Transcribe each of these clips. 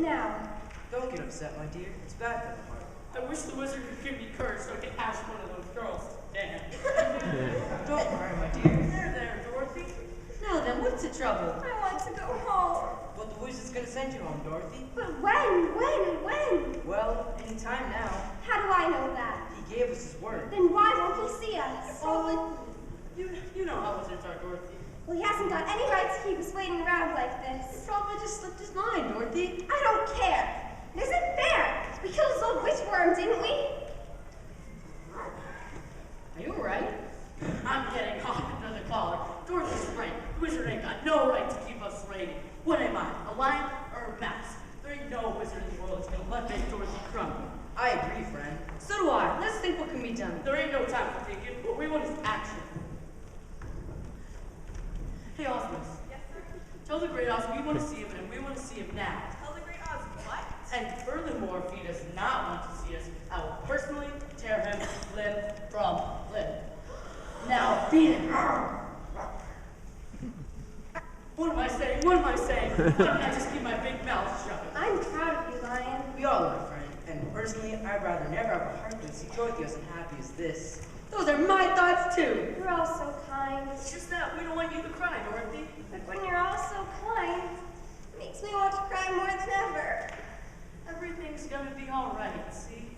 now? Don't get upset, my dear. It's bad for the heart. I wish the wizard could give me courage so I could ask one of those girls to dance. Don't worry, my dear. There, Dorothy. Now then, what's the trouble? I want to go home. But the wizard's gonna send you home, Dorothy. But when? Well, any time now. How do I know that? He gave us his word. Then why won't he see us? Oh, you know how wizards are, Dorothy. Well, he hasn't got any right to keep us waiting around like this. Probably just slipped his mind, Dorothy. I don't care. It isn't fair. We killed his old witchworm, didn't we? Are you alright? I'm getting hot under the collar. Dorothy's right. Wizard ain't got no right to keep us waiting. What am I, a lion or a mouse? There ain't no wizard in the world that's gonna let make Dorothy crumble. I agree, friend. So do I. Let's think what can be done. There ain't no time for thinking. What we want is action. Hey, Osmus. Yes, sir? Tell the great Oz we want to see him, and we want to see him now. Tell the great Oz what? And furthermore, if he does not want to see us, I will personally tear him limb from limb. Now, beat him. What am I saying? What am I saying? Why don't I just keep my big mouth shut? I'm proud of you, Lion. We all are, friend. And personally, I'd rather never have a heart than see Dorothy as unhappy as this. Those are my thoughts, too. You're all so kind. It's just that we don't want you to cry, Dorothy. But when you're all so kind, it makes me want to cry more than ever. Everything's gonna be all right, see?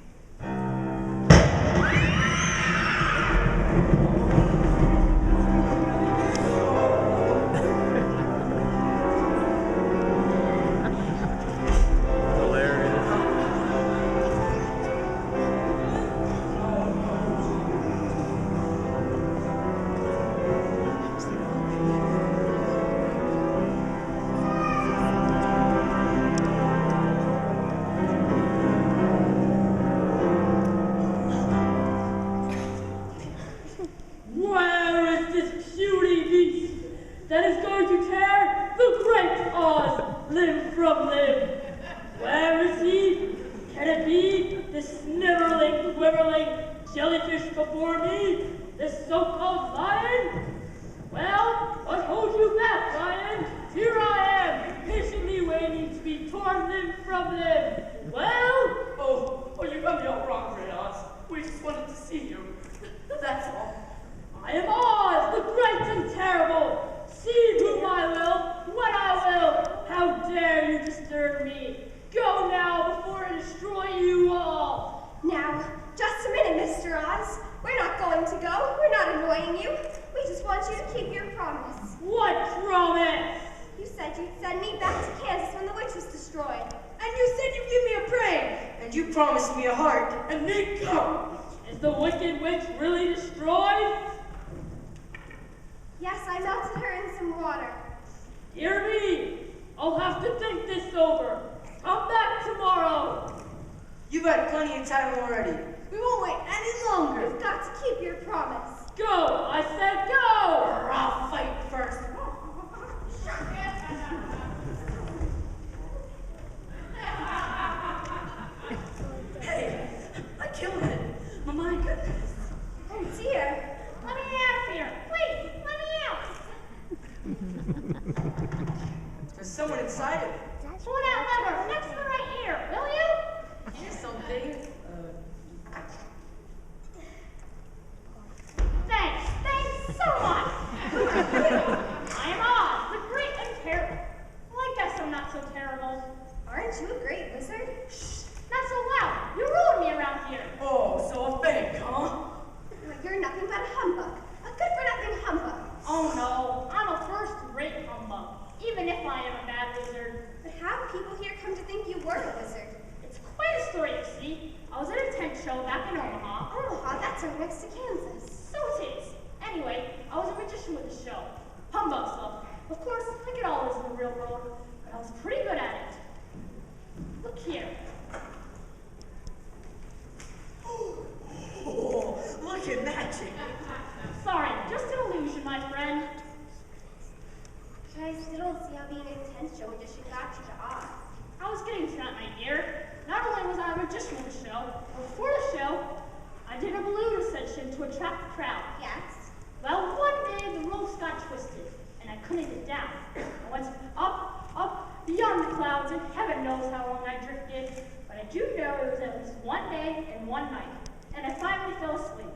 at least one day and one night, and I finally fell asleep.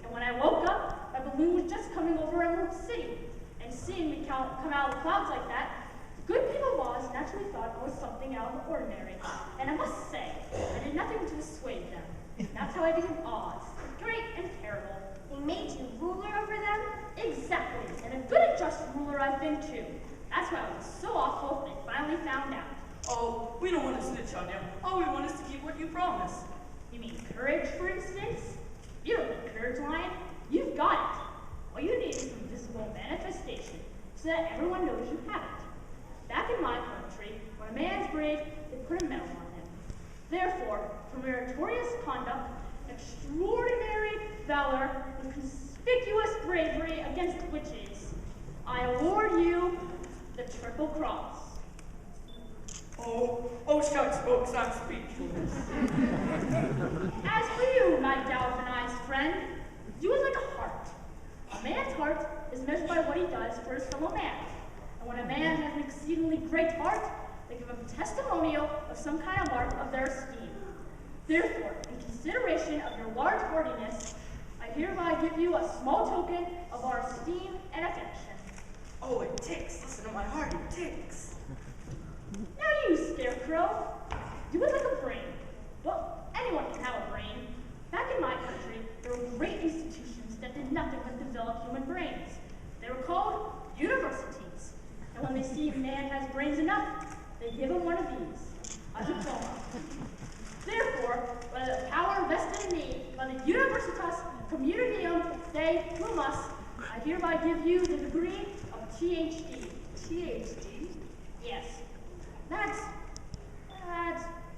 And when I woke up, my balloon was just coming over Emerald City. And seeing me come out of the clouds like that, the good people of Oz naturally thought I was something out of the ordinary. And I must say, I did nothing to dissuade them. That's how I became Oz, great and terrible. They made you ruler over them? Exactly, and a good and just ruler I've been too. That's why I was so awful and finally found out. Oh, we don't want to snitch on you. All we want is to keep what you promise. You mean courage, for instance? You don't need courage, Lion. You've got it. All you need is some visible manifestation so that everyone knows you have it. Back in my country, when a man's brave, they put a medal on him. Therefore, for meritorious conduct, extraordinary valor, and conspicuous bravery against witches, I award you the Triple Cross. Oh, shucks, folks, I'm speechless. As for you, my galvanized friend, you are like a heart. A man's heart is measured by what he does for his fellow man. And when a man has an exceedingly great heart, they give him a testimonial of some kind of mark of their esteem. Therefore, in consideration of your large worthiness, I hereby give you a small token of our esteem and affection. Oh, it ticks. Listen to my heart, it ticks. Now you, Scarecrow, you would like a brain. Well, anyone can have a brain. Back in my country, there were great institutions that did nothing but develop human brains. They were called universities. And when they see a man has brains enough, they give him one of these, a diploma. Therefore, by the power vested in me by the Universitas Communitium de Plumas, I hereby give you the degree of PhD. PhD? Yes. That's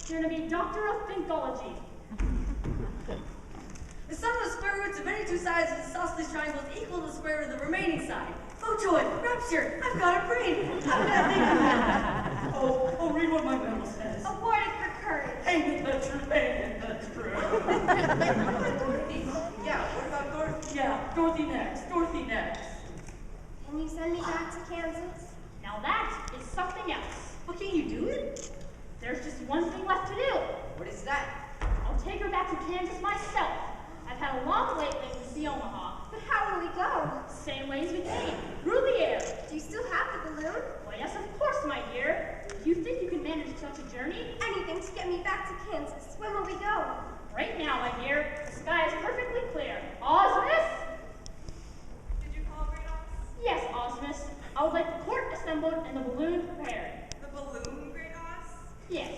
gonna be Doctor of Thinkology. The sum of the square roots of any two sides of the isosceles triangle is equal to the square root of the remaining side. Oh joy, rapture, I've got a brain. How did I think of that? Oh, read what my memo says. Awarded for courage. Ain't it the truth? Ain't it the truth? Dorothy? Yeah, what about Dorothy? Yeah, Dorothy next. Dorothy next. Can you send me back to Kansas? Now that is something else. Well, can you do it? There's just one thing left to do. What is that? I'll take her back to Kansas myself. I've had a long wait to see Omaha. But how will we go? Same way as we came, through the air. Do you still have the balloon? Well, yes, of course, my dear. Do you think you can manage such a journey? Anything to get me back to Kansas. When will we go? Right now, my dear, the sky is perfectly clear. Osmus? Did you call Great Oz? Yes, Osmus. I would like the court assembled and the balloon prepared. The balloon, Great Oz? Yes.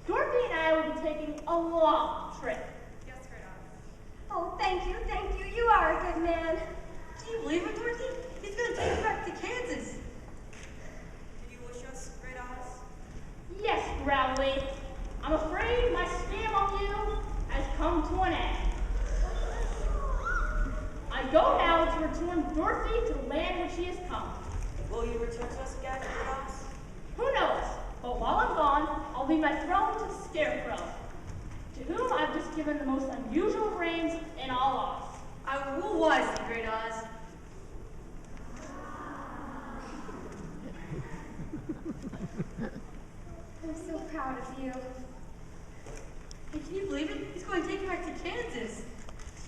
Dorothy and I will be taking a long trip. Yes, Great Oz. Oh, thank you, thank you. You are a good man. Can you believe it, Dorothy? He's gonna take us back to Kansas. Did you wish us Great Oz? Yes, Growly. I'm afraid my stay among you has come to an end. I go now to return Dorothy to the land where she has come. Will you return to us again, Great Oz? Who knows? But while I'm gone, I'll leave my throne to the Scarecrow, to whom I've just given the most unusual brains in all Oz. I will wisely, Great Oz. I'm so proud of you. Hey, can you believe it? He's going to take me back to Kansas.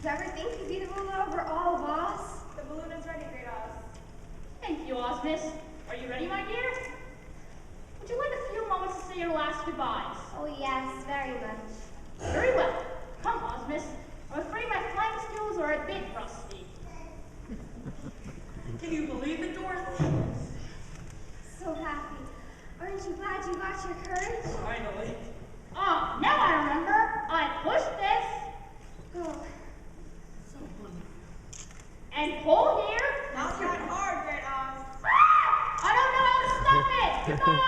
Did you ever think you'd be the ruler over all of Oz? The balloon is ready, Great Oz. Thank you, Osmus. Are you ready, my dear? Would you like a few moments to say your last goodbyes? Oh, yes, very much. Very well. Come, Osmus. I'm afraid my flying skills are a bit rusty. Can you believe it, Dorothy? So happy. Aren't you glad you got your courage? Finally. Ah, now I remember. I push this Oh, and pull here. Not that hard, Great Oz. Ah! I don't know how to stop it. Goodbye!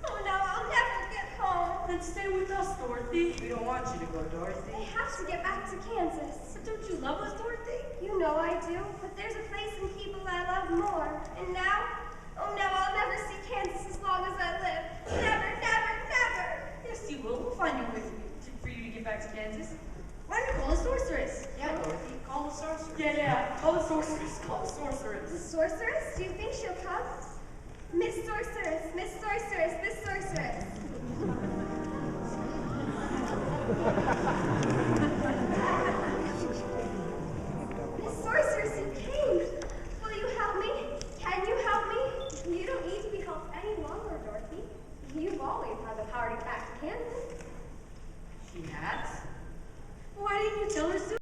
oh no, I'll never get home. Then stay with us, Dorothy. We don't want you to go, I Dorothy. have to get back to Kansas. But don't you love us, Dorothy? You know I do, but there's a place and people I love more. And now, Miss Sorceress, you came. Will you help me? Can you help me? You don't need to be helped any longer, Dorothy. You've always had the power to get back to Kansas. She has? Why didn't you tell her sooner?